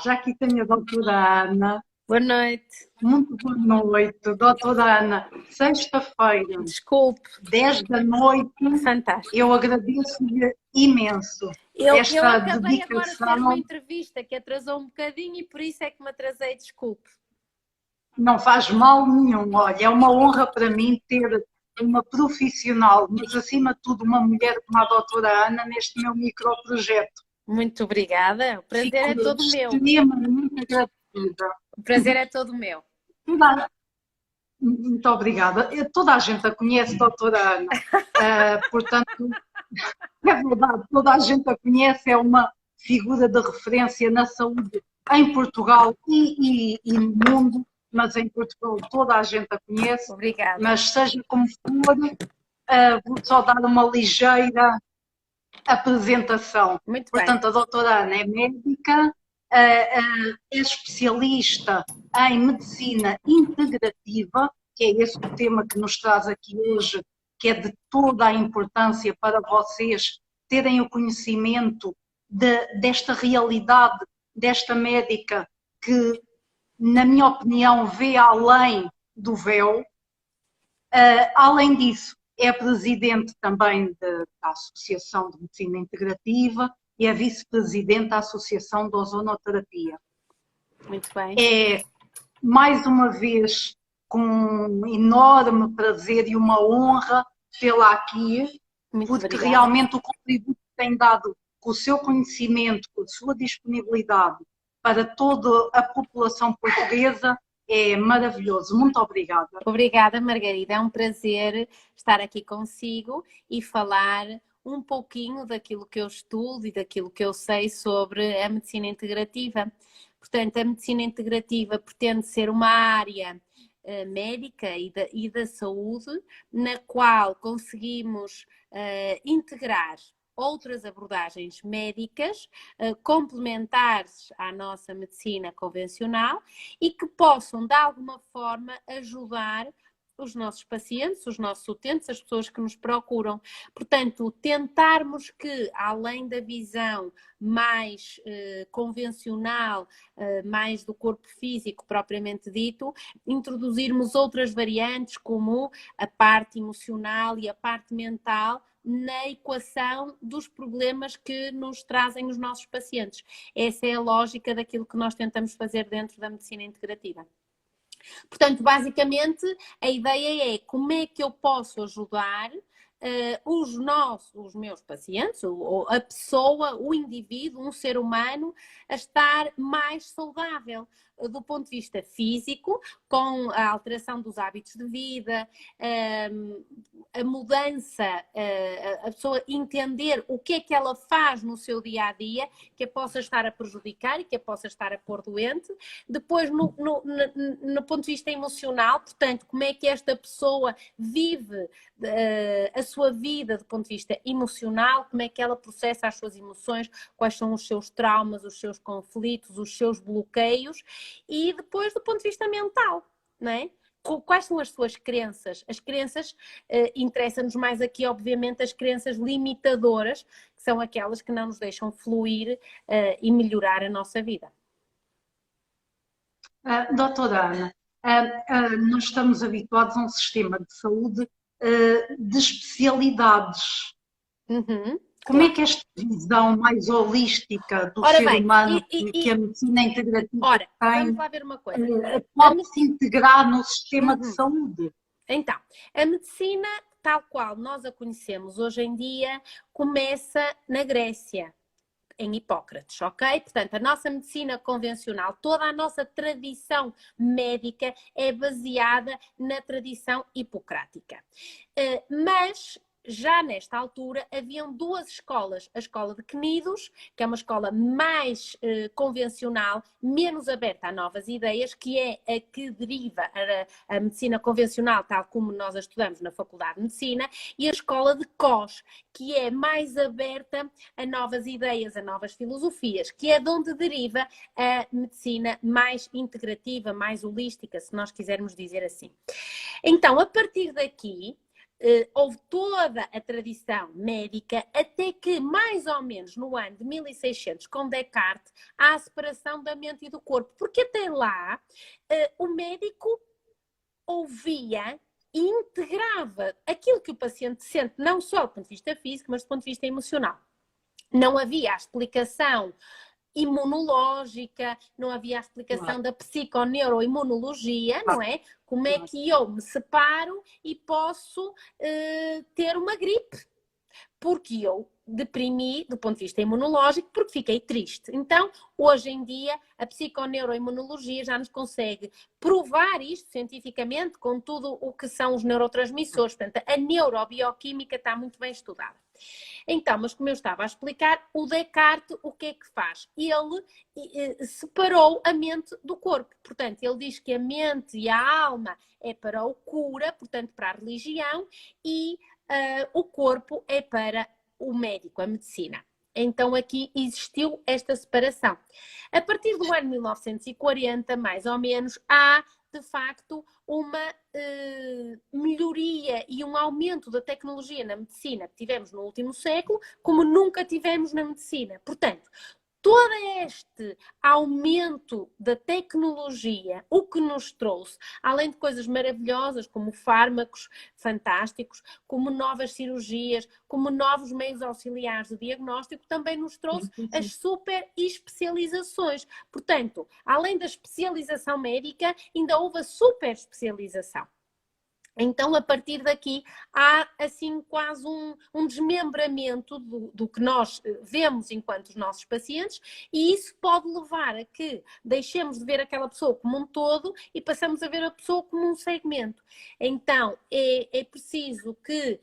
Já aqui tenho a doutora Ana. Boa noite. Muito boa noite, doutora Ana. Sexta-feira, Desculpe, 10 da noite, fantástico. eu agradeço-lhe imenso Eu esta acabei agora de ter uma dedicação. entrevista que atrasou um bocadinho e por isso é que me atrasei, desculpe. Não faz mal nenhum. Olha, é uma honra para mim ter uma profissional, mas acima de tudo uma mulher como a doutora Ana neste meu microprojeto. Muito obrigada. O prazer Fico é todo meu. extremamente agradecida. O prazer é todo meu. Muito obrigada. Toda a gente a conhece, doutora Ana. Portanto, é verdade, toda a gente a conhece, é uma figura de referência na saúde em Portugal e no mundo, mas em Portugal toda a gente a conhece. Obrigada. Mas seja como for, vou só dar uma ligeira apresentação. Muito bem. Portanto, a doutora Ana é médica, é especialista em medicina integrativa, que é esse o tema que nos traz aqui hoje, que é de toda a importância para vocês terem o conhecimento desta realidade, desta médica que, na minha opinião, vê além do véu. Além disso, é presidente também da Associação de Medicina Integrativa e é vice-presidente da Associação de Ozonoterapia. Muito bem. É, mais uma vez, com um enorme prazer e uma honra tê-la aqui, porque obrigada. Realmente o contributo que tem dado com o seu conhecimento, com a sua disponibilidade para toda a população portuguesa é maravilhoso. Muito obrigada. Obrigada, Margarida. É um prazer estar aqui consigo e falar um pouquinho daquilo que eu estudo e daquilo que eu sei sobre a medicina integrativa. Portanto, a medicina integrativa pretende ser uma área médica e da saúde na qual conseguimos integrar outras abordagens médicas complementares à nossa medicina convencional e que possam, de alguma forma, ajudar os nossos pacientes, os nossos utentes, as pessoas que nos procuram. Portanto, tentarmos que, além da visão mais convencional, mais do corpo físico propriamente dito, introduzirmos outras variantes como a parte emocional e a parte mental na equação dos problemas que nos trazem os nossos pacientes. Essa é a lógica daquilo que nós tentamos fazer dentro da medicina integrativa. Portanto, basicamente, a ideia é como é que eu posso ajudar os meus pacientes, a pessoa, o indivíduo, um ser humano, a estar mais saudável do ponto de vista físico, com a alteração dos hábitos de vida, a mudança, a pessoa entender o que é que ela faz no seu dia a dia, que a possa estar a prejudicar e que a possa estar a pôr doente. Depois, no ponto de vista emocional, portanto, como é que esta pessoa vive a sua vida do ponto de vista emocional, como é que ela processa as suas emoções, quais são os seus traumas, os seus conflitos, os seus bloqueios, e depois do ponto de vista mental, não é? Quais são as suas crenças? As crenças, interessam-nos mais aqui, obviamente, as crenças limitadoras, que são aquelas que não nos deixam fluir e melhorar a nossa vida. Doutora Ana, nós estamos habituados a um sistema de saúde de especialidades. Uhum. Como é que esta visão mais holística do ser humano que a medicina integrativa tem vamos lá ver uma coisa. Pode se integrar no sistema de saúde? Então, a medicina, tal qual nós a conhecemos hoje em dia, começa na Grécia, em Hipócrates, ok? Portanto, a nossa medicina convencional, toda a nossa tradição médica é baseada na tradição hipocrática. Mas já nesta altura haviam duas escolas, a escola de Cnidos, que é uma escola mais convencional, menos aberta a novas ideias, que é a que deriva a medicina convencional, tal como nós a estudamos na Faculdade de Medicina, e a escola de Cos, que é mais aberta a novas ideias, a novas filosofias, que é de onde deriva a medicina mais integrativa, mais holística, se nós quisermos dizer assim. Então, a partir daqui, houve toda a tradição médica até que, mais ou menos no ano de 1600, com Descartes, há a separação da mente e do corpo. Porque até lá, o médico ouvia e integrava aquilo que o paciente sente, não só do ponto de vista físico, mas do ponto de vista emocional. Não havia a explicação imunológica, não havia a explicação da psiconeuroimunologia, não é? Como é que eu me separo e posso ter uma gripe? Porque eu deprimi do ponto de vista imunológico, porque fiquei triste. Então, hoje em dia, a psiconeuroimunologia já nos consegue provar isto cientificamente com tudo o que são os neurotransmissores. Portanto, a neurobioquímica está muito bem estudada. Então, mas como eu estava a explicar, o Descartes o que é que faz? Ele separou a mente do corpo. Portanto, ele diz que a mente e a alma é para o cura, portanto, para a religião, e o corpo é para o médico, a medicina. Então aqui existiu esta separação. A partir do ano 1940, mais ou menos, há de facto uma melhoria e um aumento da tecnologia na medicina que tivemos no último século, como nunca tivemos na medicina. Portanto, todo este aumento da tecnologia, o que nos trouxe, além de coisas maravilhosas como fármacos fantásticos, como novas cirurgias, como novos meios auxiliares de diagnóstico, também nos trouxe as super especializações. Portanto, além da especialização médica, ainda houve a super especialização. Então, a partir daqui, há assim quase um desmembramento do que nós vemos enquanto os nossos pacientes, e isso pode levar a que deixemos de ver aquela pessoa como um todo e passamos a ver a pessoa como um segmento. Então, é preciso que,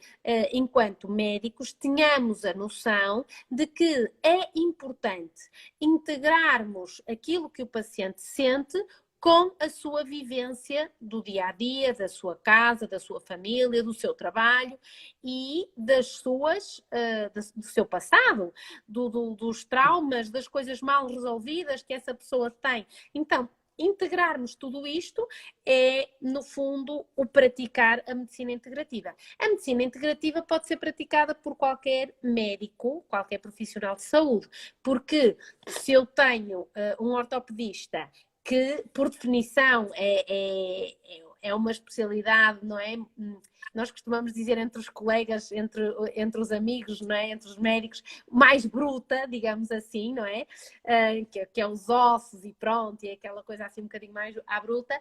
enquanto médicos, tenhamos a noção de que é importante integrarmos aquilo que o paciente sente com a sua vivência do dia a dia, da sua casa, da sua família, do seu trabalho e do seu passado, dos traumas, das coisas mal resolvidas que essa pessoa tem. Então, integrarmos tudo isto é, no fundo, o praticar a medicina integrativa. A medicina integrativa pode ser praticada por qualquer médico, qualquer profissional de saúde, porque se eu tenho um ortopedista que, por definição, é uma especialidade, não é? Nós costumamos dizer entre os colegas, entre os amigos, não é? Entre os médicos, mais bruta, digamos assim, não é? Que é os ossos e pronto, e é aquela coisa assim um bocadinho mais à bruta.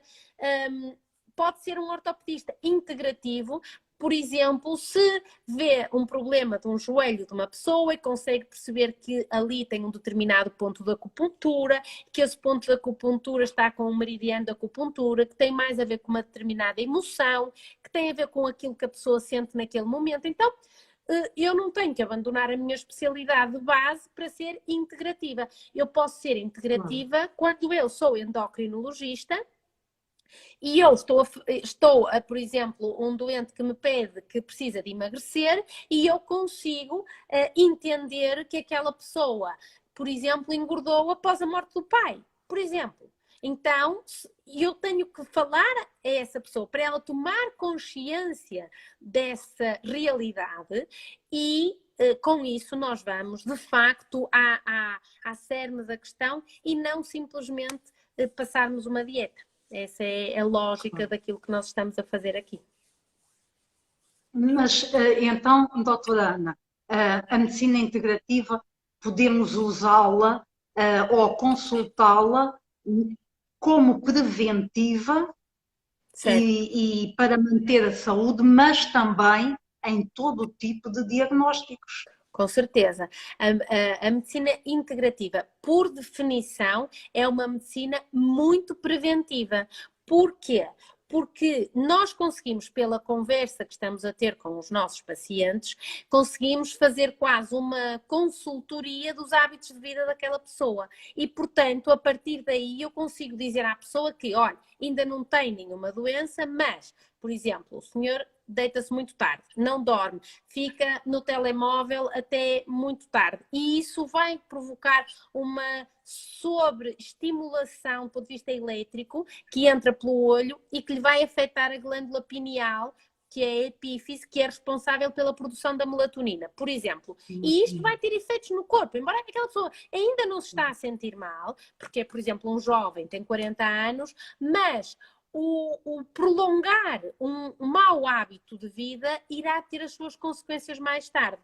Pode ser um ortopedista integrativo. Por exemplo, se vê um problema de um joelho de uma pessoa e consegue perceber que ali tem um determinado ponto de acupuntura, que esse ponto de acupuntura está com um meridiano de acupuntura, que tem mais a ver com uma determinada emoção, que tem a ver com aquilo que a pessoa sente naquele momento. Então, eu não tenho que abandonar a minha especialidade de base para ser integrativa. Eu posso ser integrativa quando eu sou endocrinologista, e eu estou a, por exemplo, um doente que me pede que precisa de emagrecer e eu consigo entender que aquela pessoa, por exemplo, engordou após a morte do pai, por exemplo. Então, eu tenho que falar a essa pessoa para ela tomar consciência dessa realidade e com isso nós vamos, de facto, à cerne da questão e não simplesmente passarmos uma dieta. Essa é a lógica daquilo que nós estamos a fazer aqui. Mas, então, doutora Ana, a medicina integrativa, podemos usá-la ou consultá-la como preventiva e para manter a saúde, mas também em todo tipo de diagnósticos. Com certeza. A medicina integrativa, por definição, é uma medicina muito preventiva. Porquê? Porque nós conseguimos, pela conversa que estamos a ter com os nossos pacientes, conseguimos fazer quase uma consultoria dos hábitos de vida daquela pessoa. E, portanto, a partir daí eu consigo dizer à pessoa que, olha, ainda não tem nenhuma doença, mas, por exemplo, o senhor deita-se muito tarde, não dorme, fica no telemóvel até muito tarde. E isso vai provocar uma sobreestimulação do ponto de vista elétrico que entra pelo olho e que lhe vai afetar a glândula pineal, que é a epífise, que é responsável pela produção da melatonina, por exemplo. Sim, E isto sim. vai ter efeitos no corpo, embora aquela pessoa ainda não se está a sentir mal, porque, por exemplo, um jovem tem 40 anos, mas o prolongar um mau hábito de vida irá ter as suas consequências mais tarde.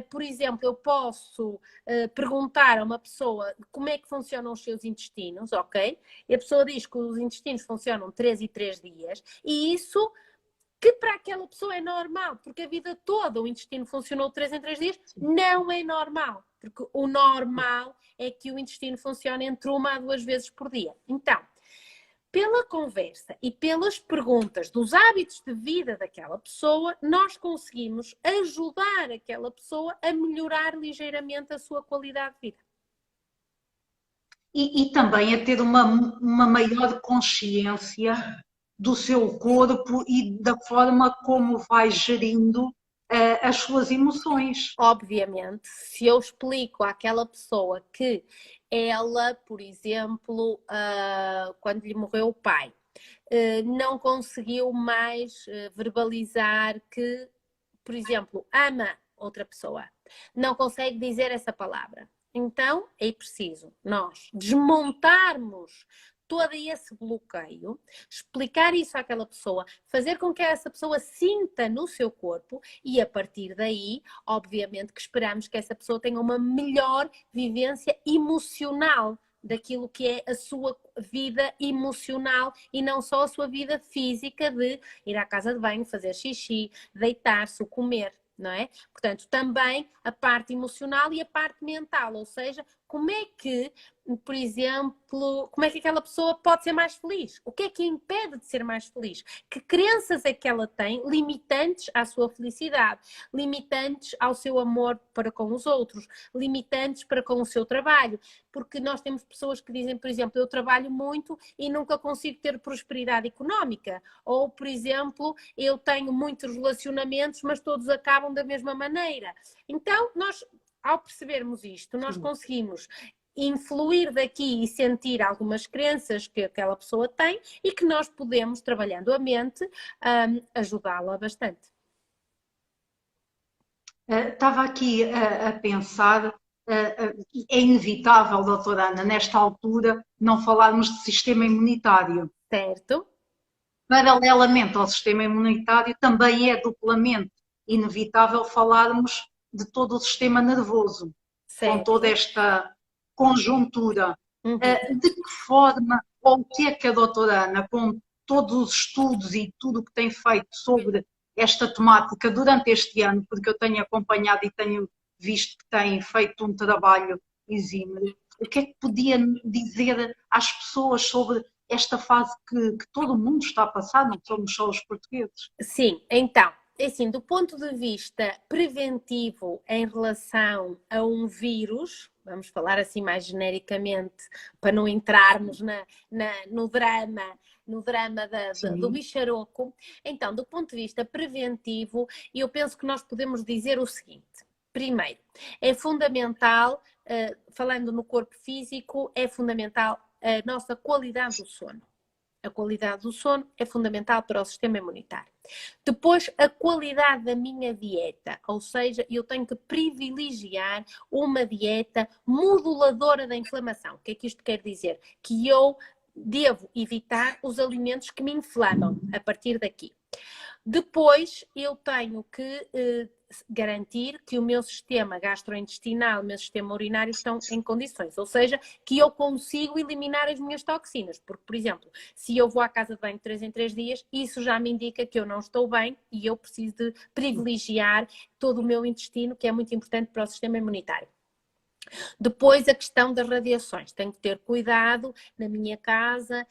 Por exemplo, eu posso perguntar a uma pessoa como é que funcionam os seus intestinos, ok? E a pessoa diz que os intestinos funcionam 3 e 3 dias, e isso que para aquela pessoa é normal, porque a vida toda o intestino funcionou 3 em 3 dias, não é normal. Porque o normal é que o intestino funcione entre 1 a 2 vezes por dia. Então, pela conversa e pelas perguntas dos hábitos de vida daquela pessoa, nós conseguimos ajudar aquela pessoa a melhorar ligeiramente a sua qualidade de vida. E também a ter uma maior consciência do seu corpo e da forma como vai gerindo as suas emoções. Obviamente, se eu explico àquela pessoa que ela, por exemplo, quando lhe morreu o pai, não conseguiu mais verbalizar que, por exemplo, ama outra pessoa, não consegue dizer essa palavra. Então, é preciso nós desmontarmos todo esse bloqueio, explicar isso àquela pessoa, fazer com que essa pessoa sinta no seu corpo e, a partir daí, obviamente que esperamos que essa pessoa tenha uma melhor vivência emocional daquilo que é a sua vida emocional e não só a sua vida física de ir à casa de banho, fazer xixi, deitar-se, comer, não é? Portanto, também a parte emocional e a parte mental, ou seja, como é que, por exemplo, como é que aquela pessoa pode ser mais feliz? O que é que a impede de ser mais feliz? Que crenças é que ela tem limitantes à sua felicidade, limitantes ao seu amor para com os outros, limitantes para com o seu trabalho? Porque nós temos pessoas que dizem, por exemplo, eu trabalho muito e nunca consigo ter prosperidade económica. Ou, por exemplo, eu tenho muitos relacionamentos, mas todos acabam da mesma maneira. Então, nós, ao percebermos isto, nós conseguimos influir daqui e sentir algumas crenças que aquela pessoa tem e que nós podemos, trabalhando a mente, ajudá-la bastante. Estava aqui a pensar, é inevitável, doutora Ana, nesta altura, não falarmos de sistema imunitário. Certo? Paralelamente ao sistema imunitário, também é duplamente inevitável falarmos de todo o sistema nervoso, com toda Certo. esta conjuntura. Uhum. De que forma, ou o que é que a doutora Ana, com todos os estudos e tudo o que tem feito sobre esta temática durante este ano, porque eu tenho acompanhado e tenho visto que tem feito um trabalho exímio, o que é que podia dizer às pessoas sobre esta fase que todo o mundo está a passar, não somos só os portugueses? Sim, então, assim, do ponto de vista preventivo em relação a um vírus, vamos falar assim mais genericamente, para não entrarmos no drama do bicharoco. Então, do ponto de vista preventivo, eu penso que nós podemos dizer o seguinte. Primeiro, é fundamental, falando no corpo físico, é fundamental a nossa qualidade do sono. A qualidade do sono é fundamental para o sistema imunitário. Depois, a qualidade da minha dieta, ou seja, eu tenho que privilegiar uma dieta moduladora da inflamação. O que é que isto quer dizer? Que eu devo evitar os alimentos que me inflamam a partir daqui. Depois, eu tenho que garantir que o meu sistema gastrointestinal, o meu sistema urinário estão em condições, ou seja, que eu consigo eliminar as minhas toxinas, porque, por exemplo, se eu vou à casa de banho 3 em 3 dias, isso já me indica que eu não estou bem e eu preciso de privilegiar todo o meu intestino, que é muito importante para o sistema imunitário. Depois, a questão das radiações. Tenho que ter cuidado na minha casa,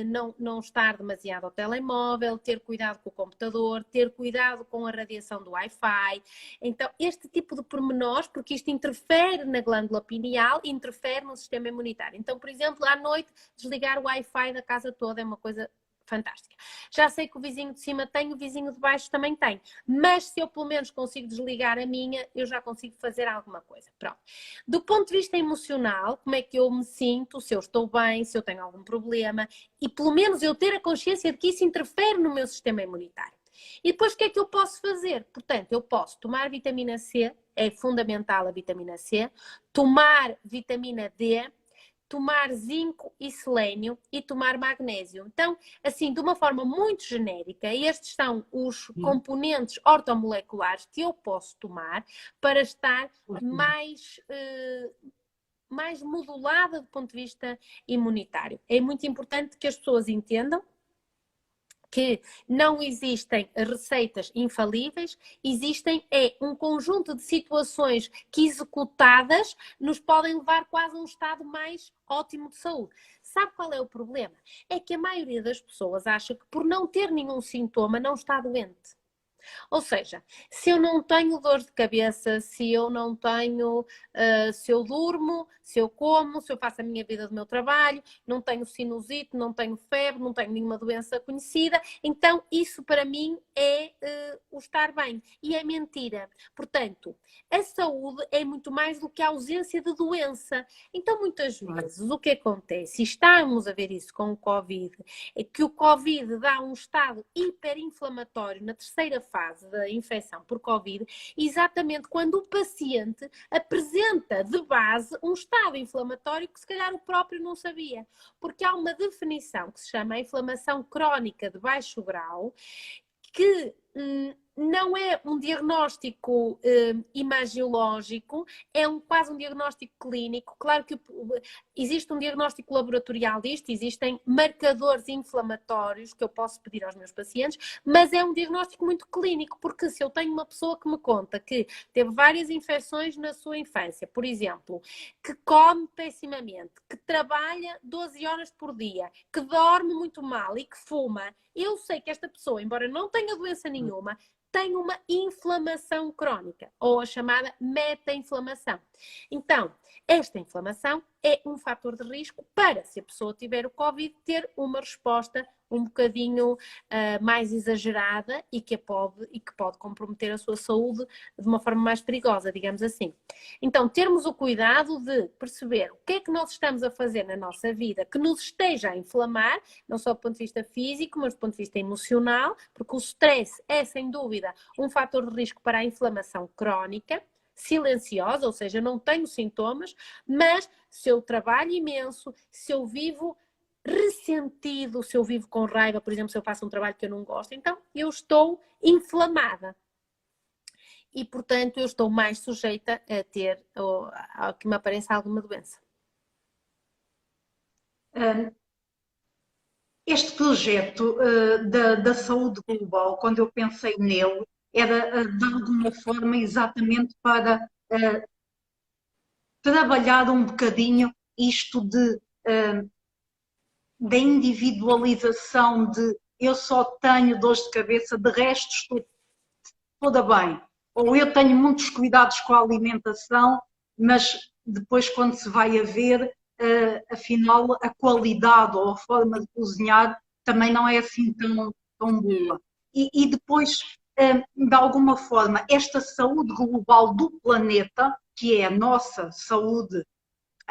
não estar demasiado ao telemóvel, ter cuidado com o computador, ter cuidado com a radiação do Wi-Fi. Então, este tipo de pormenores, porque isto interfere na glândula pineal e interfere no sistema imunitário. Então, por exemplo, à noite, desligar o Wi-Fi da casa toda é uma coisa fantástica. Já sei que o vizinho de cima tem, o vizinho de baixo também tem, mas se eu pelo menos consigo desligar a minha, eu já consigo fazer alguma coisa. Pronto. Do ponto de vista emocional, como é que eu me sinto, se eu estou bem, se eu tenho algum problema, e pelo menos eu ter a consciência de que isso interfere no meu sistema imunitário. E depois o que é que eu posso fazer? Portanto, eu posso tomar vitamina C, é fundamental a vitamina C, tomar vitamina D, tomar zinco e selênio e tomar magnésio. Então, assim, de uma forma muito genérica, estes são os componentes ortomoleculares que eu posso tomar para estar mais modulada do ponto de vista imunitário. É muito importante que as pessoas entendam que não existem receitas infalíveis, existem um conjunto de situações que executadas nos podem levar quase a um estado mais ótimo de saúde. Sabe qual é o problema? É que a maioria das pessoas acha que por não ter nenhum sintoma não está doente. Ou seja, se eu não tenho dor de cabeça, se eu não tenho, se eu durmo, se eu como, se eu faço a minha vida do meu trabalho, não tenho sinusite, não tenho febre, não tenho nenhuma doença conhecida, então isso para mim é o estar bem. E é mentira. Portanto, a saúde é muito mais do que a ausência de doença. Então, muitas vezes, o que acontece, e estamos a ver isso com o Covid, é que o Covid dá um estado hiperinflamatório na terceira fase da infecção por Covid, exatamente quando o paciente apresenta de base um estado inflamatório que se calhar o próprio não sabia. Porque há uma definição que se chama a inflamação crónica de baixo grau, que não é um diagnóstico imagiológico, é quase um diagnóstico clínico. Claro que existe um diagnóstico laboratorial disto, existem marcadores inflamatórios que eu posso pedir aos meus pacientes, mas é um diagnóstico muito clínico, porque se eu tenho uma pessoa que me conta que teve várias infecções na sua infância, por exemplo, que come pessimamente, que trabalha 12 horas por dia, que dorme muito mal e que fuma, eu sei que esta pessoa, embora não tenha doença nenhuma, tem uma inflamação crónica, ou a chamada meta-inflamação. Então, esta inflamação é um fator de risco para, se a pessoa tiver o Covid, ter uma resposta um bocadinho mais exagerada e que pode comprometer a sua saúde de uma forma mais perigosa, digamos assim. Então, termos o cuidado de perceber o que é que nós estamos a fazer na nossa vida que nos esteja a inflamar, não só do ponto de vista físico, mas do ponto de vista emocional, porque o stress é, sem dúvida, um fator de risco para a inflamação crónica, silenciosa, ou seja, não tenho sintomas, mas se eu trabalho imenso, se eu vivo ressentido, se eu vivo com raiva, por exemplo, se eu faço um trabalho que eu não gosto, então eu estou inflamada. E, portanto, eu estou mais sujeita a ter, a que me apareça alguma doença. Este projeto da saúde global, quando eu pensei nele, era de alguma forma exatamente para trabalhar um bocadinho isto da individualização de eu só tenho dores de cabeça, de resto estou toda bem. Ou eu tenho muitos cuidados com a alimentação, mas depois quando se vai a ver, afinal a qualidade ou a forma de cozinhar também não é assim tão boa. E depois, de alguma forma, esta saúde global do planeta, que é a nossa saúde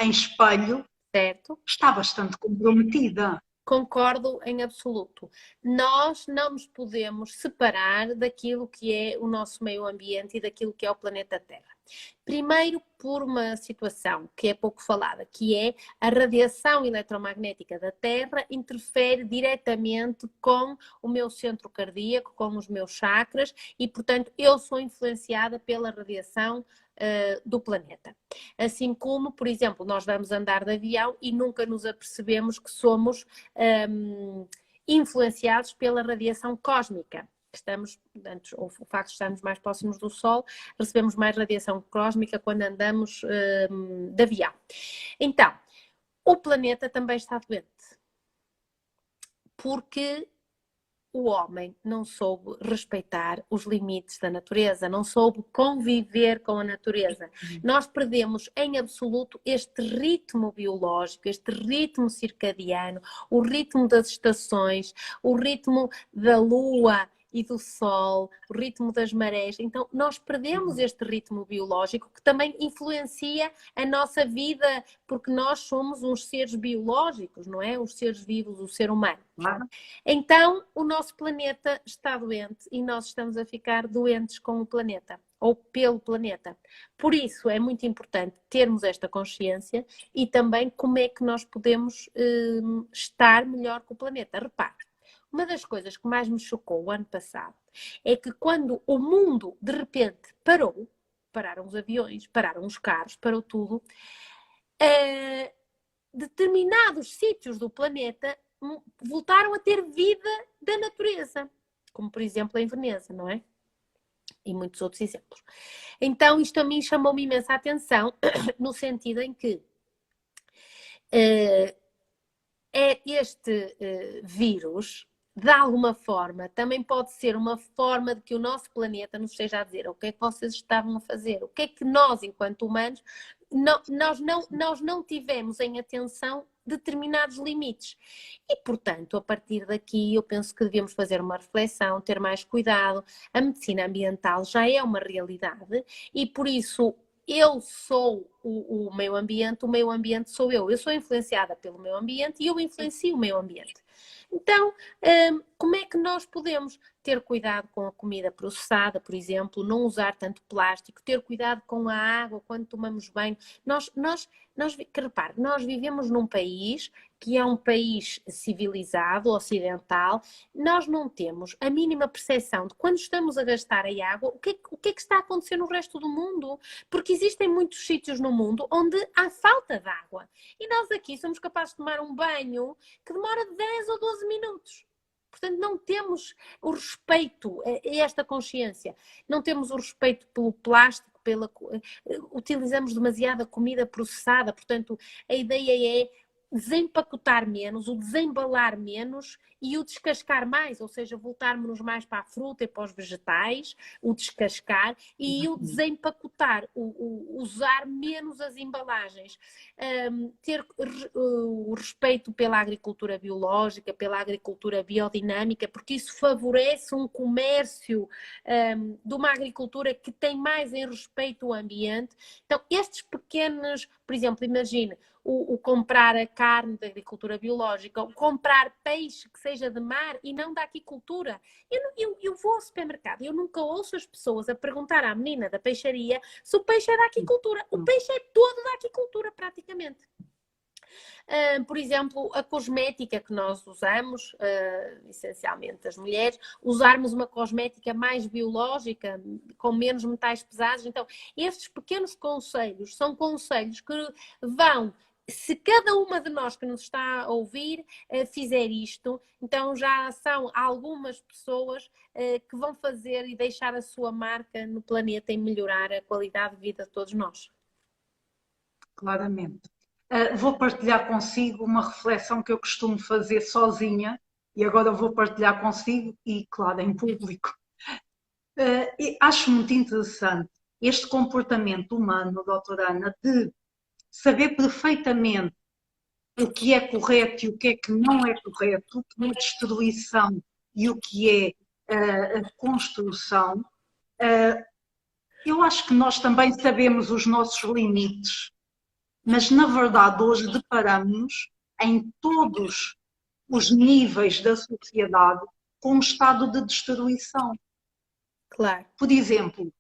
em espelho, certo, está bastante comprometida. Concordo em absoluto. Nós não nos podemos separar daquilo que é o nosso meio ambiente e daquilo que é o planeta Terra. Primeiro, por uma situação que é pouco falada, que é a radiação eletromagnética da Terra interfere diretamente com o meu centro cardíaco, com os meus chakras e, portanto, eu sou influenciada pela radiação do planeta. Assim como, por exemplo, nós vamos andar de avião e nunca nos apercebemos que somos influenciados pela radiação cósmica. Estamos, antes, o facto de estarmos mais próximos do Sol, recebemos mais radiação cósmica quando andamos de avião. Então, o planeta também está doente. Porque o homem não soube respeitar os limites da natureza, não soube conviver com a natureza. Nós perdemos em absoluto este ritmo biológico, este ritmo circadiano, o ritmo das estações, o ritmo da lua e do sol, o ritmo das marés. Então, nós perdemos este ritmo biológico que também influencia a nossa vida, porque nós somos uns seres biológicos, não é? Os seres vivos, o ser humano. Então, o nosso planeta está doente e nós estamos a ficar doentes com o planeta ou pelo planeta. Por isso, é muito importante termos esta consciência e também como é que nós podemos estar melhor com o planeta. Repare, uma das coisas que mais me chocou o ano passado é que quando o mundo, de repente, pararam os aviões, pararam os carros, parou tudo, determinados sítios do planeta voltaram a ter vida da natureza, como por exemplo em Veneza, não é? E muitos outros exemplos. Então isto a mim chamou-me imensa atenção, no sentido em que este vírus, de alguma forma, também pode ser uma forma de que o nosso planeta nos esteja a dizer o que é que vocês estavam a fazer, o que é que nós, enquanto humanos, nós não tivemos em atenção determinados limites. E, portanto, a partir daqui, eu penso que devemos fazer uma reflexão, ter mais cuidado. A medicina ambiental já é uma realidade e, por isso, eu sou o meio ambiente sou eu. Eu sou influenciada pelo meio ambiente e eu influencio o meio ambiente. Então, como é que nós podemos ter cuidado com a comida processada, por exemplo, não usar tanto plástico, ter cuidado com a água quando tomamos banho? Repare, nós vivemos num país que é um país civilizado, ocidental, nós não temos a mínima percepção de quando estamos a gastar a água, o que é que está a acontecer no resto do mundo? Porque existem muitos sítios no mundo onde há falta de água. E nós aqui somos capazes de tomar um banho que demora 10 ou 12 minutos. Portanto, não temos o respeito a esta consciência. Não temos o respeito pelo plástico, utilizamos demasiada comida processada. Portanto, a ideia é desempacotar menos, o desembalar menos e o descascar mais, ou seja, voltarmos mais para a fruta e para os vegetais, o descascar e o desempacotar, usar menos as embalagens, ter o respeito pela agricultura biológica, pela agricultura biodinâmica, porque isso favorece um comércio de uma agricultura que tem mais em respeito ao ambiente. Então, estes pequenos, por exemplo, imagine, o comprar a carne da agricultura biológica, o comprar peixe que seja de mar e não da aquicultura. Eu vou ao supermercado e eu nunca ouço as pessoas a perguntar à menina da peixaria se o peixe é da aquicultura. O peixe é todo da aquicultura, praticamente. Por exemplo, a cosmética que nós usamos, essencialmente as mulheres, usarmos uma cosmética mais biológica, com menos metais pesados. Então, estes pequenos conselhos são conselhos que vão, se cada uma de nós que nos está a ouvir fizer isto, então já são algumas pessoas que vão fazer e deixar a sua marca no planeta e melhorar a qualidade de vida de todos nós. Claramente. Vou partilhar consigo uma reflexão que eu costumo fazer sozinha e agora vou partilhar consigo e, claro, em público. Acho muito interessante este comportamento humano, doutora Ana, de saber perfeitamente o que é correto e o que é que não é correto, o que é destruição e o que é a construção. Eu acho que nós também sabemos os nossos limites, mas na verdade hoje deparamos em todos os níveis da sociedade com um estado de destruição. Claro. Por exemplo,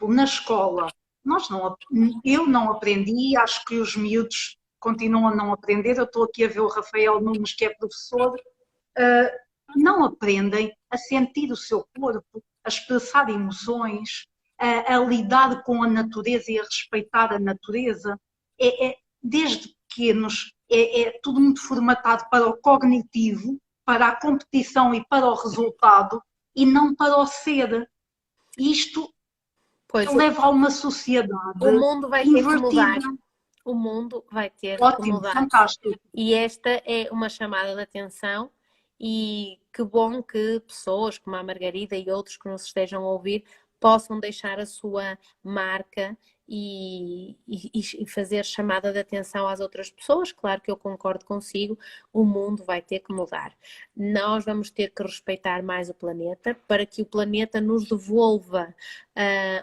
na escola, eu não aprendi, acho que os miúdos continuam a não aprender. Eu estou aqui a ver o Rafael Nunes, que é professor, não aprendem a sentir o seu corpo, a expressar emoções, a lidar com a natureza e a respeitar a natureza. Desde pequenos é tudo muito formatado para o cognitivo, para a competição e para o resultado, e não para o ser. Isto leva a uma sociedade o mundo vai ter que mudar. O mundo vai ter que mudar. Fantástico. E esta é uma chamada de atenção e que bom que pessoas como a Margarida e outros que nos estejam a ouvir possam deixar a sua marca e fazer chamada de atenção às outras pessoas. Claro que eu concordo consigo, o mundo vai ter que mudar. Nós vamos ter que respeitar mais o planeta para que o planeta nos devolva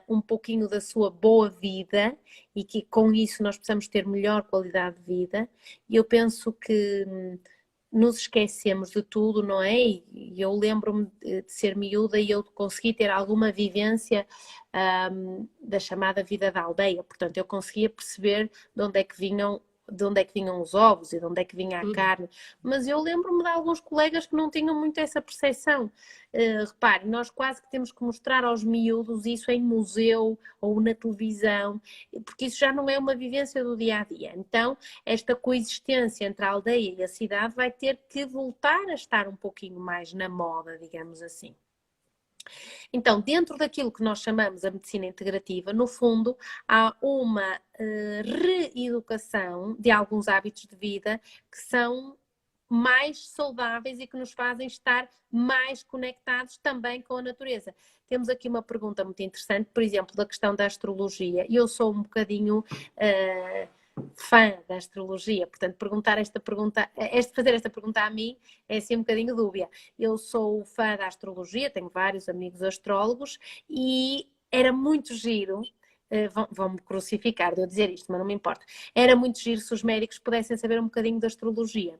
um pouquinho da sua boa vida e que com isso nós possamos ter melhor qualidade de vida. E eu penso que nos esquecemos de tudo, não é? E eu lembro-me de ser miúda e eu consegui ter alguma vivência da chamada vida da aldeia. Portanto, eu conseguia perceber de onde é que vinham os ovos e de onde é que vinha a carne. Mas eu lembro-me de alguns colegas que não tinham muito essa percepção. Repare, nós quase que temos que mostrar aos miúdos isso em museu ou na televisão, porque isso já não é uma vivência do dia-a-dia. Então, esta coexistência entre a aldeia e a cidade vai ter que voltar a estar um pouquinho mais na moda, digamos assim. Então, dentro daquilo que nós chamamos a medicina integrativa, no fundo, há uma reeducação de alguns hábitos de vida que são mais saudáveis e que nos fazem estar mais conectados também com a natureza. Temos aqui uma pergunta muito interessante, por exemplo, da questão da astrologia. Eu sou um bocadinho fã da astrologia, portanto, fazer esta pergunta a mim é assim um bocadinho dúbia. Eu sou fã da astrologia, tenho vários amigos astrólogos e era muito giro. Vão-me crucificar de eu dizer isto, mas não me importa. Era muito giro se os médicos pudessem saber um bocadinho de astrologia.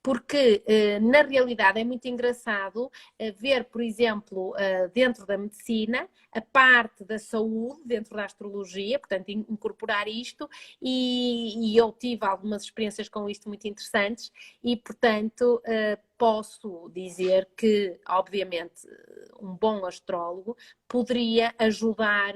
Porque, na realidade, é muito engraçado ver, por exemplo, dentro da medicina, a parte da saúde dentro da astrologia, portanto, incorporar isto, e eu tive algumas experiências com isto muito interessantes e, portanto, posso dizer que, obviamente, um bom astrólogo poderia ajudar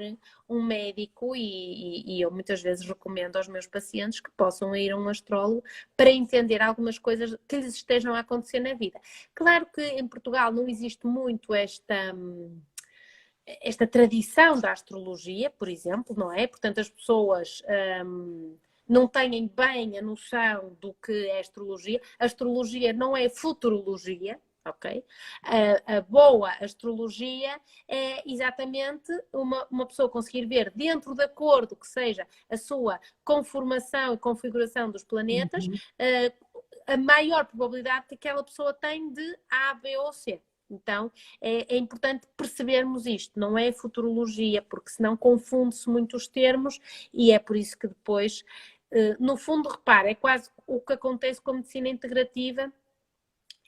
um médico e eu muitas vezes recomendo aos meus pacientes que possam ir a um astrólogo para entender algumas coisas que lhes estejam a acontecer na vida. Claro que em Portugal não existe muito esta tradição da astrologia, por exemplo, não é? Portanto, as pessoas não têm bem a noção do que é astrologia. A astrologia não é futurologia, ok? A boa astrologia é exatamente uma pessoa conseguir ver dentro da cor do que seja a sua conformação e configuração dos planetas, a maior probabilidade que aquela pessoa tem de A, B ou C. Então, é importante percebermos isto, não é futurologia, porque senão confunde-se muito os termos e é por isso que depois, no fundo, repara, é quase o que acontece com a medicina integrativa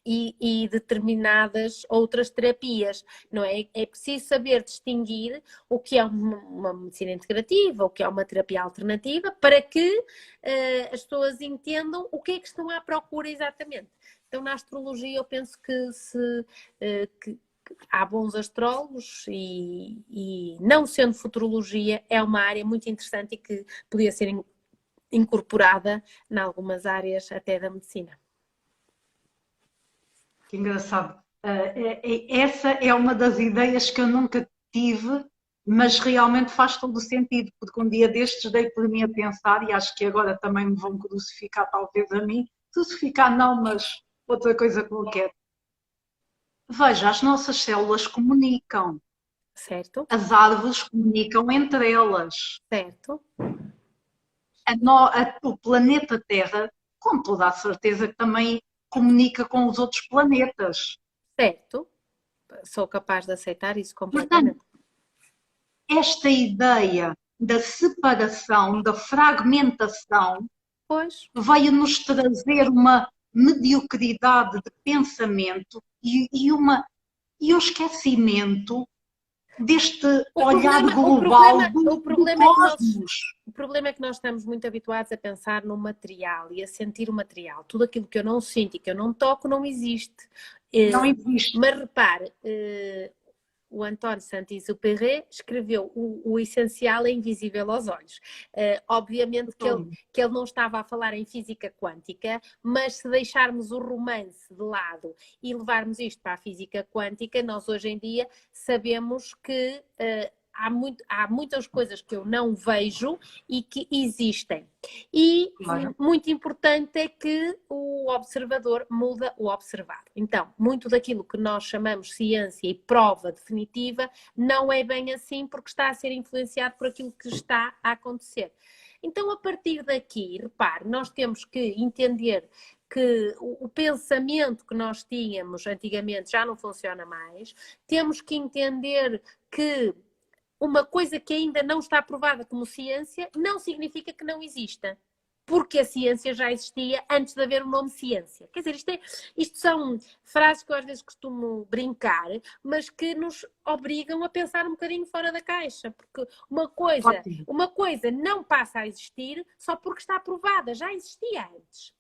e determinadas outras terapias, não é? É preciso saber distinguir o que é uma medicina integrativa, o que é uma terapia alternativa, para que as pessoas entendam o que é que estão à procura exatamente. Então, na astrologia, eu penso que há bons astrólogos e não sendo futurologia, é uma área muito interessante e que podia ser incorporada em algumas áreas até da medicina. Que engraçado. Essa é uma das ideias que eu nunca tive, mas realmente faz todo o sentido, porque um dia destes dei por mim a pensar, e acho que agora também me vão crucificar, talvez a mim, crucificar não, mas outra coisa qualquer. Veja, as nossas células comunicam. Certo? As árvores comunicam entre elas. Certo. O planeta Terra, com toda a certeza, que também comunica com os outros planetas. Certo. Sou capaz de aceitar isso completamente. Portanto, esta ideia da separação, da fragmentação, veio-nos trazer uma mediocridade de pensamento e um esquecimento deste olhar global do cosmos. O problema é que nós estamos muito habituados a pensar no material e a sentir o material. Tudo aquilo que eu não sinto e que eu não toco não existe. Não existe. Mas repare, o António Saint-Exupéry escreveu o essencial é invisível aos olhos. Obviamente que ele não estava a falar em física quântica, mas se deixarmos o romance de lado e levarmos isto para a física quântica, nós hoje em dia sabemos que há muitas coisas que eu não vejo e que existem. E muito importante é que o observador muda o observado. Então, muito daquilo que nós chamamos ciência e prova definitiva não é bem assim, porque está a ser influenciado por aquilo que está a acontecer. Então, a partir daqui, repare, nós temos que entender que o pensamento que nós tínhamos antigamente já não funciona mais. Temos que entender que uma coisa que ainda não está provada como ciência não significa que não exista. Porque a ciência já existia antes de haver o nome ciência. Quer dizer, isto são frases que eu às vezes costumo brincar, mas que nos obrigam a pensar um bocadinho fora da caixa. Porque uma coisa não passa a existir só porque está provada, já existia antes.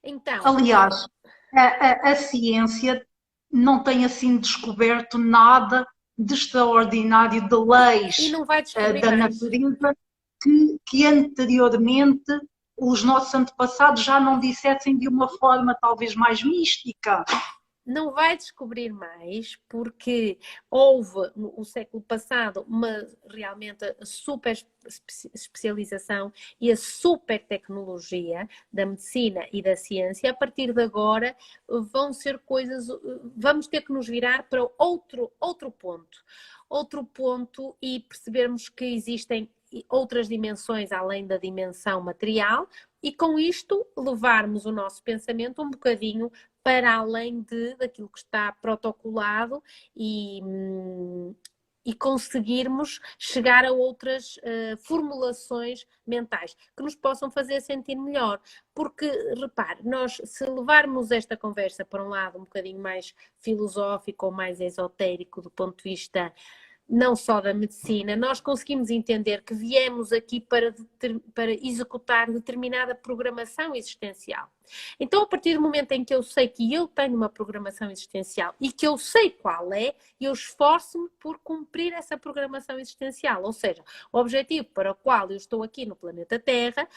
Então, aliás, a ciência não tem assim descoberto nada de extraordinário de leis e não vai descobrir da mais. natureza que anteriormente os nossos antepassados já não dissessem de uma forma talvez mais mística. Não vai descobrir mais, porque houve no século passado realmente a super especialização e a super tecnologia da medicina e da ciência. A partir de agora vão ser coisas, vamos ter que nos virar para outro ponto e percebermos que existem outras dimensões além da dimensão material e com isto levarmos o nosso pensamento um bocadinho para além daquilo que está protocolado e conseguirmos chegar a outras formulações mentais que nos possam fazer sentir melhor. Porque, repare, nós se levarmos esta conversa para um lado um bocadinho mais filosófico ou mais esotérico do ponto de vista não só da medicina, nós conseguimos entender que viemos aqui para executar determinada programação existencial. Então, a partir do momento em que eu sei que eu tenho uma programação existencial e que eu sei qual é, eu esforço-me por cumprir essa programação existencial. Ou seja, o objetivo para o qual eu estou aqui no planeta Terra,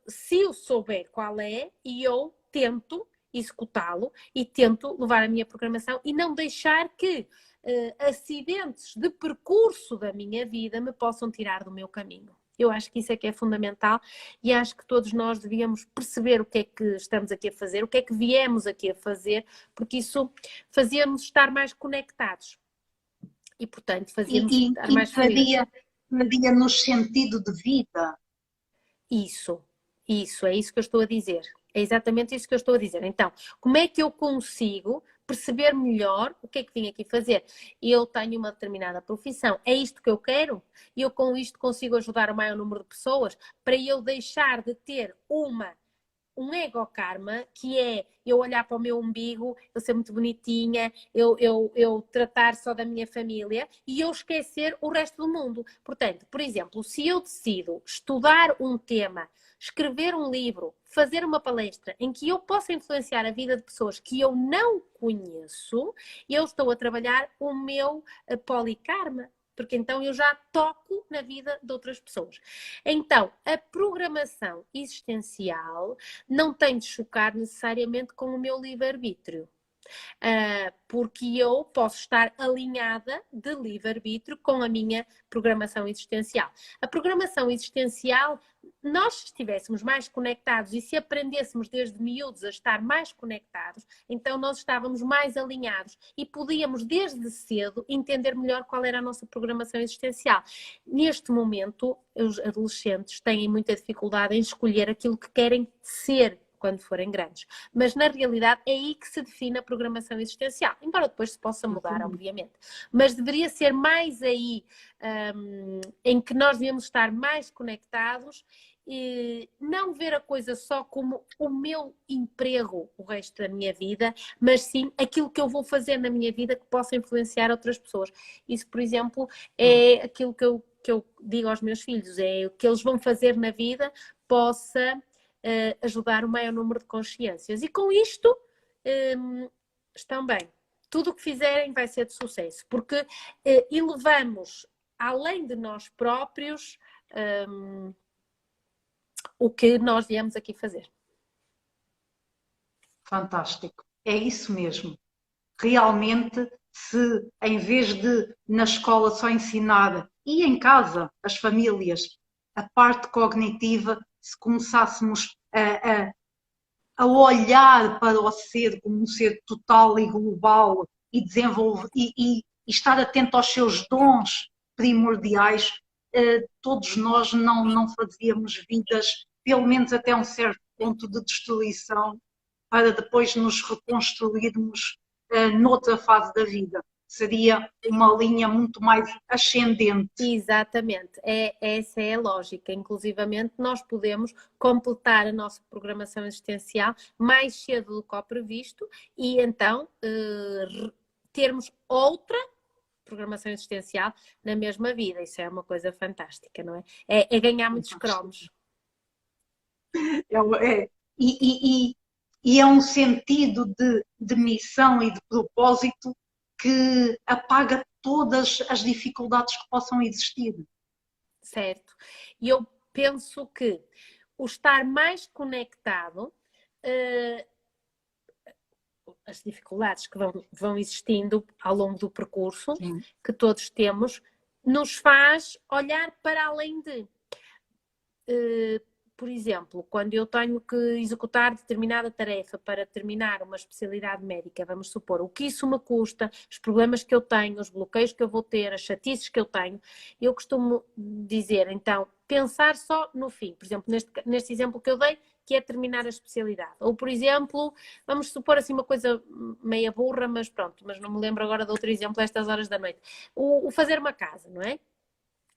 se eu souber qual é, eu tento executá-lo e tento levar a minha programação e não deixar que acidentes de percurso da minha vida me possam tirar do meu caminho. Eu acho que isso é que é fundamental e acho que todos nós devíamos perceber o que é que estamos aqui a fazer, o que é que viemos aqui a fazer, porque isso fazia-nos estar mais conectados e, portanto, fazia-nos estar mais felizes. Faria-nos sentido de vida. Isso, é isso que eu estou a dizer. É exatamente isso que eu estou a dizer. Então, como é que eu consigo perceber melhor o que é que vim aqui fazer? Eu tenho uma determinada profissão, é isto que eu quero? E eu com isto consigo ajudar o maior número de pessoas para eu deixar de ter um ego-karma, que é eu olhar para o meu umbigo, eu ser muito bonitinha, eu tratar só da minha família e eu esquecer o resto do mundo. Portanto, por exemplo, se eu decido estudar um tema, escrever um livro, fazer uma palestra em que eu possa influenciar a vida de pessoas que eu não conheço, eu estou a trabalhar o meu polikarma. Porque então eu já toco na vida de outras pessoas. Então, a programação existencial não tem de chocar necessariamente com o meu livre-arbítrio. Porque eu posso estar alinhada de livre-arbítrio com a minha programação existencial. A programação existencial, nós se estivéssemos mais conectados e se aprendêssemos desde miúdos a estar mais conectados, então nós estávamos mais alinhados e podíamos desde cedo entender melhor qual era a nossa programação existencial. Neste momento, os adolescentes têm muita dificuldade em escolher aquilo que querem ser quando forem grandes. Mas, na realidade, é aí que se define a programação existencial. Embora depois se possa mudar, obviamente. Mas deveria ser mais aí em que nós devemos estar mais conectados e não ver a coisa só como o meu emprego o resto da minha vida, mas sim aquilo que eu vou fazer na minha vida que possa influenciar outras pessoas. Isso, por exemplo, é aquilo que eu digo aos meus filhos, é o que eles vão fazer na vida possa ajudar o maior número de consciências. E com isto estão bem. Tudo o que fizerem vai ser de sucesso, porque elevamos, além de nós próprios, o que nós viemos aqui fazer. Fantástico. É isso mesmo. Realmente se em vez de na escola só ensinar e em casa, as famílias, a parte cognitiva, se começássemos a olhar para o ser como um ser total e global e desenvolver e estar atento aos seus dons primordiais, todos nós não fazíamos vidas, pelo menos até um certo ponto de destruição, para depois nos reconstruirmos noutra fase da vida. Seria uma linha muito mais ascendente. Exatamente, essa é a lógica. Inclusivamente, nós podemos completar a nossa programação existencial mais cedo do que o previsto e então termos outra programação existencial na mesma vida. Isso é uma coisa fantástica, não é? É ganhar muitos cromos. E é um sentido de missão e de propósito que apaga todas as dificuldades que possam existir. Certo. E eu penso que o estar mais conectado, as dificuldades que vão existindo ao longo do percurso, sim, que todos temos, nos faz olhar para além de... por exemplo, quando eu tenho que executar determinada tarefa para terminar uma especialidade médica, vamos supor, o que isso me custa, os problemas que eu tenho, os bloqueios que eu vou ter, as chatices que eu tenho, eu costumo dizer, então, pensar só no fim. Por exemplo, neste exemplo que eu dei, que é terminar a especialidade. Ou, por exemplo, vamos supor assim uma coisa meia burra, mas pronto, mas não me lembro agora de outro exemplo a estas horas da noite. O fazer uma casa, não é?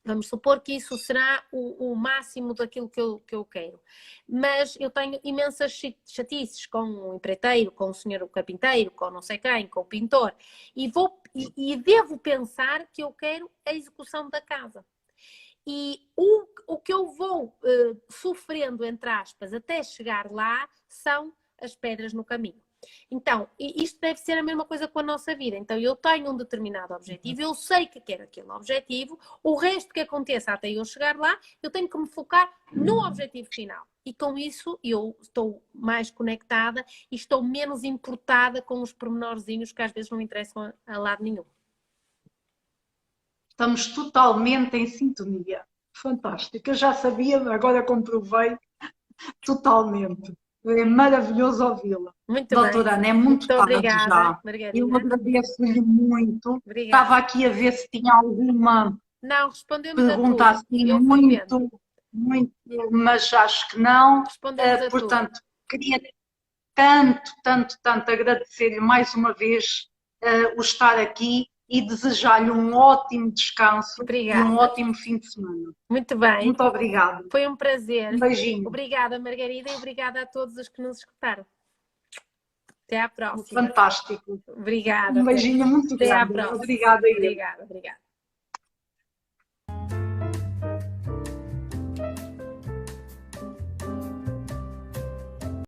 Vamos supor que isso será o máximo daquilo que eu quero. Mas eu tenho imensas chatices com o empreiteiro, com o senhor carpinteiro, com não sei quem, com o pintor. E devo pensar que eu quero a execução da casa. E o que eu vou sofrendo, entre aspas, até chegar lá, são as pedras no caminho. Então, isto deve ser a mesma coisa com a nossa vida. Então, eu tenho um determinado objetivo, eu sei que quero aquele objetivo, o resto que aconteça até eu chegar lá, eu tenho que me focar no objetivo final. E com isso, eu estou mais conectada e estou menos importada com os pormenorzinhos que às vezes não interessam a lado nenhum. Estamos totalmente em sintonia. Fantástico. Eu já sabia, agora comprovei totalmente. É maravilhoso ouvi-la. Muito Doutora bem. Ana, é muito tarde obrigada, já. Margarida. Eu agradeço-lhe muito. Obrigada. Estava aqui a ver se tinha alguma pergunta a assim muito, mas acho que não. Portanto, queria tanto agradecer-lhe mais uma vez o estar aqui e desejar-lhe um ótimo descanso. Obrigada. E um ótimo fim de semana. Muito bem. Muito obrigada. Foi um prazer. Um beijinho. Obrigada, Margarida, e obrigada a todos os que nos escutaram. Até à próxima. Fantástico. Obrigada. Um beijinho muito grande. Até à próxima. Obrigada. Obrigada.